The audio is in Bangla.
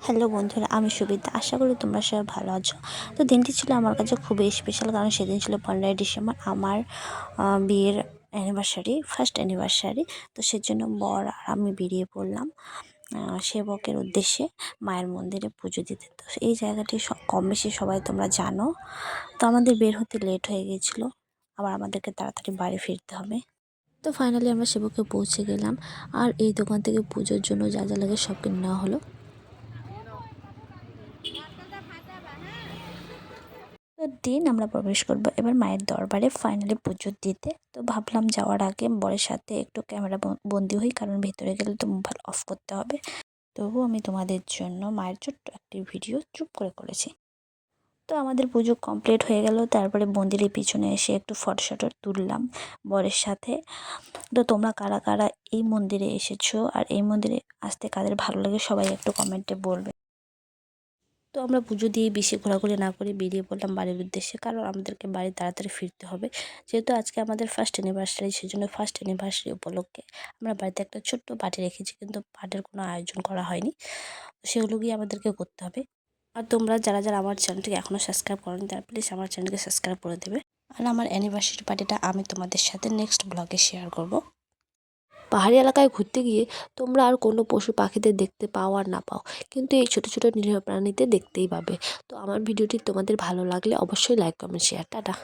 হ্যালো বন্ধুরা, আমি সুবিধা। আশা করি তোমরা সবাই ভালো আছো। তো দিনটি ছিল আমার কাছে খুবই স্পেশাল, কারণ সেদিন ছিল 15ই ডিসেম্বর, আমার বিয়ের অ্যানিভার্সারি, ফার্স্ট অ্যানিভার্সারি। তো সেজন্য বর আর আমি বেরিয়ে পড়লাম সেবকের উদ্দেশ্যে মায়ের মন্দিরে পুজো দিতে। তো এই জায়গাটি কম বেশি সবাই তোমরা জানো। তো আমাদের বের হতে লেট হয়ে গিয়েছিলো, আবার আমাদেরকে তাড়াতাড়ি বাড়ি ফিরতে হবে। তো ফাইনালি আমরা সেবকে পৌঁছে গেলাম, আর এই দোকান থেকে পুজোর জন্য যা যা লাগে সব কিনে নেওয়া হলো। তো দিন আমরা প্রবেশ করব এবার মায়ের দরবারে ফাইনালি পুজো দিতে। তো ভাবলাম যাওয়ার আগে বরের সাথে একটু ক্যামেরা বন্দি হই, কারণ ভেতরে গেলে তো মোবাইল অফ করতে হবে। তবুও আমি তোমাদের জন্য মায়ের ছোট্ট একটি ভিডিও চুপ করে করেছি। তো আমাদের পুজো কমপ্লিট হয়ে গেল, তারপরে মন্দিরের পিছনে এসে একটু ফটো তুললাম বরের সাথে। তো তোমরা কারা কারা এই মন্দিরে এসেছো আর এই মন্দিরে আসতে কাদের ভালো লাগে সবাই একটু কমেন্টে বলবে। তো আমরা পুজো দিয়ে বেশি ঘোরাঘুরি না করে বেরিয়ে পড়লাম বাড়ির উদ্দেশ্যে, কারণ আমাদেরকে বাড়ি তাড়াতাড়ি ফিরতে হবে। যেহেতু আজকে আমাদের ফার্স্ট অ্যানিভার্সারি, সেজন্য ফার্স্ট অ্যানিভার্সারি উপলক্ষে আমরা বাড়িতে একটা ছোট্ট পার্টি রেখেছি, কিন্তু পার্টির কোনো আয়োজন করা হয়নি। সেগুলো গিয়ে আমাদেরকে করতে হবে। আর তোমরা যারা যারা আমার চ্যানেলটিকে এখনও সাবস্ক্রাইব করোনি, তারা প্লিজ আমার চ্যানেলকে সাবস্ক্রাইব করে দেবে। আর আমার অ্যানিভার্সারি পার্টিটা আমি তোমাদের সাথে নেক্সট ব্লগে শেয়ার করব। পাহাড়ি এলাকায় ঘুরতে গিয়ে তোমরা আর কোনো পশু পাখিদের দেখতে পাও আর না পাও, কিন্তু এই ছোটো ছোটো নিরীহ প্রাণীদের দেখতেই পাবে। তো আমার ভিডিওটি তোমাদের ভালো লাগলে অবশ্যই লাইক কমেন্ট শেয়ার। টাটা।